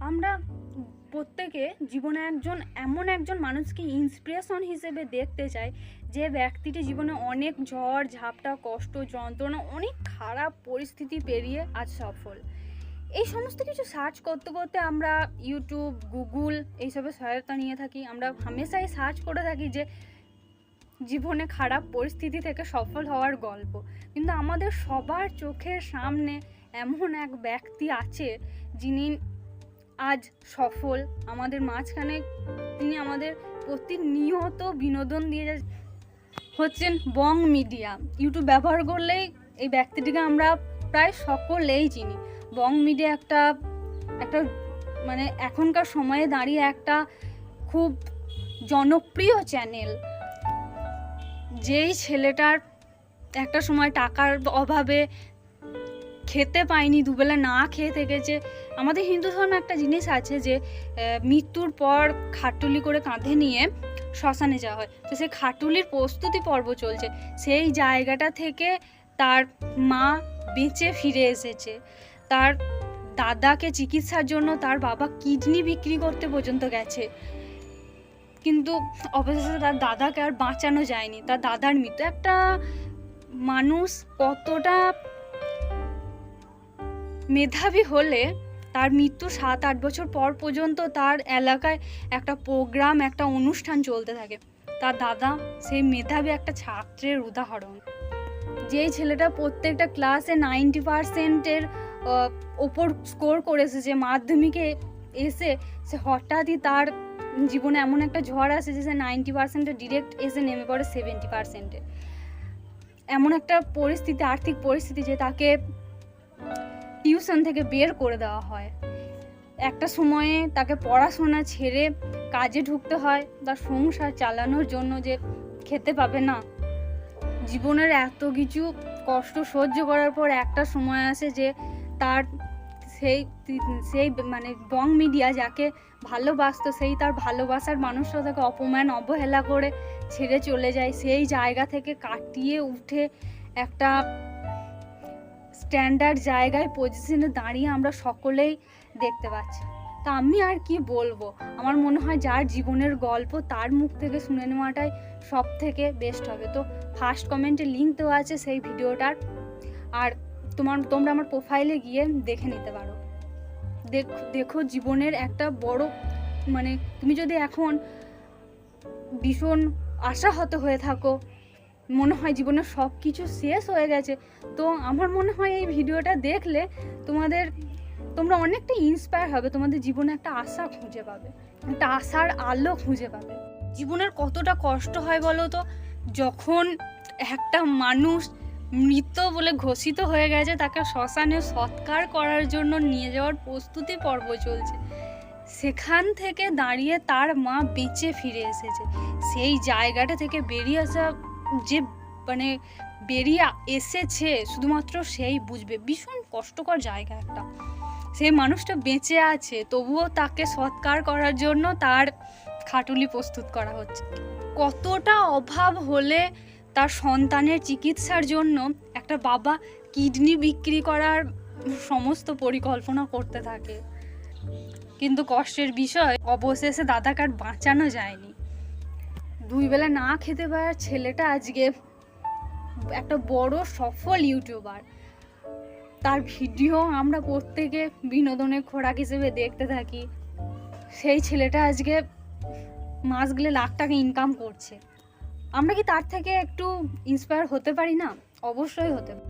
আমরা প্রত্যেকে জীবনে এমন একজন মানুষকে ইন্সপিরেশন হিসেবে দেখতে চাই, যে ব্যক্তিটি জীবনে অনেক ঝড় ঝাপটা, কষ্ট, যন্ত্রণা, অনেক খারাপ পরিস্থিতি পেরিয়ে আজ সফল। এই সমস্ত কিছু সার্চ করতে করতে আমরা ইউটিউব, গুগল এইসবের সহায়তা নিয়ে থাকি। আমরা হামেশাই সার্চ করে থাকি যে জীবনে খারাপ পরিস্থিতি থেকে সফল হওয়ার গল্প। কিন্তু আমাদের সবার চোখের সামনে এমন এক ব্যক্তি আছে যিনি আজ সফল, আমাদের মাঝখানে তিনি আমাদের প্রতিনিয়ত বিনোদন দিয়ে হচ্ছেন বং মিডিয়া। ইউটিউব ব্যবহার করলেই এই ব্যক্তিটিকে আমরা প্রায় সকলেই চিনি। বং মিডিয়া একটা মানে এখনকার সময়ে দাঁড়িয়ে একটা খুব জনপ্রিয় চ্যানেল। যেই ছেলেটার একটা সময় টাকার অভাবে খেতে পায়নি, দুবেলা না খেয়ে থেকেছে। আমাদের হিন্দু ধর্মে একটা জিনিস আছে যে মৃত্যুর পর খাটুলি করে কাঁধে নিয়ে শ্মশানে যাওয়া হয়। তো সেই খাটুলির প্রস্তুতি পর্ব চলছে। সেই জায়গাটা থেকে তার মা বেঁচে ফিরে এসেছে। তার দাদাকে চিকিৎসার জন্য তার বাবা কিডনি বিক্রি করতে পর্যন্ত গেছে, কিন্তু অবশেষে তার দাদাকে আর বাঁচানো যায়নি। তার দাদার মৃত্যু। একটা মানুষ কতটা মেধাবী হলে তার মৃত্যু 7-8 বছর পর পর্যন্ত তার এলাকায় একটা প্রোগ্রাম, একটা অনুষ্ঠান চলতে থাকে। তার দাদা সেই মেধাবী একটা ছাত্রের উদাহরণ। যেই ছেলেটা প্রত্যেকটা ক্লাসে 90%-এর ওপর স্কোর করে এসেছে, মাধ্যমিকে এসে সে হঠাৎই তার জীবনে এমন একটা ঝড় আসে যে সে 90%-এ ডিরেক্ট এসে নেমে পড়ে 70%-এ। এমন একটা পরিস্থিতি, আর্থিক পরিস্থিতি, যে তাকে টিউশন থেকে বের করে দেওয়া হয়। একটা সময়ে তাকে পড়াশোনা ছেড়ে কাজে ঢুকতে হয় তার সংসার চালানোর জন্য, যে খেতে পাবে না। জীবনের এত কিছু কষ্ট সহ্য করার পর একটা সময় আসে যে তার সেই মানে বং মিডিয়া যাকে ভালোবাসতো, সেই তার ভালোবাসার মানুষটা তাকে অপমান অবহেলা করে ছেড়ে চলে যায়। সেই জায়গা থেকে কাটিয়ে উঠে একটা স্ট্যান্ডার্ড জায়গায়, পজিশনে দাঁড়িয়ে আমরা সকলেই দেখতে পাচ্ছি। তা আমি আর কি বলবো, আমার মনে হয় যার জীবনের গল্প তার মুখ থেকে শুনে নেওয়াটাই সব থেকে বেস্ট হবে। তো ফার্স্ট কমেন্টে লিঙ্ক দেওয়া আছে সেই ভিডিওটার, আর তোমরা আমার প্রোফাইলে গিয়ে দেখে নিতে পারো। দেখো জীবনের একটা বড় মানে তুমি যদি এখন ভীষণ আশাহত হয়ে থাকো, মনে হয় জীবনের সব কিছু শেষ হয়ে গেছে, তো আমার মনে হয় এই ভিডিওটা দেখলে তোমরা অনেকটা ইন্সপায়ার হবে। তোমাদের জীবনে একটা আশা খুঁজে পাবে, একটা আশার আলো খুঁজে পাবে। জীবনের কতটা কষ্ট হয় বলো তো, যখন একটা মানুষ মৃত বলে ঘোষিত হয়ে গেছে, তাকে শ্মশানে সৎকার করার জন্য নিয়ে যাওয়ার প্রস্তুতি পর্ব চলছে, সেখান থেকে দাঁড়িয়ে তার মা বেঁচে ফিরে এসেছে। সেই জায়গাটা থেকে বেরিয়ে আসা, যে মানে বেরিয়ে এসেছে শুধুমাত্র সেই বুঝবে। ভীষণ কষ্টকর জায়গা একটা। সেই মানুষটা বেঁচে আছে, তবুও তাকে সৎকার করার জন্য তার খাটুলি প্রস্তুত করা হচ্ছে। কতটা অভাব হলে তার সন্তানের চিকিৎসার জন্য একটা বাবা কিডনি বিক্রি করার সমস্ত পরিকল্পনা করতে থাকে, কিন্তু কষ্টের বিষয় অবশেষে দাদাকে আর বাঁচানো যায়নি। 2 বেলা না খেতে পারার ছেলেটা আজকে একটা বড় সফল ইউটিউবার। তার ভিডিও আমরা প্রত্যেকে বিনোদনের খোরাক হিসেবে দেখতে থাকি। সেই ছেলেটা আজকে মাস গেলে লাখ টাকা ইনকাম করছে। আমরা কি তার থেকে একটু ইন্সপায়ার হতে পারি না? অবশ্যই হতে পারি।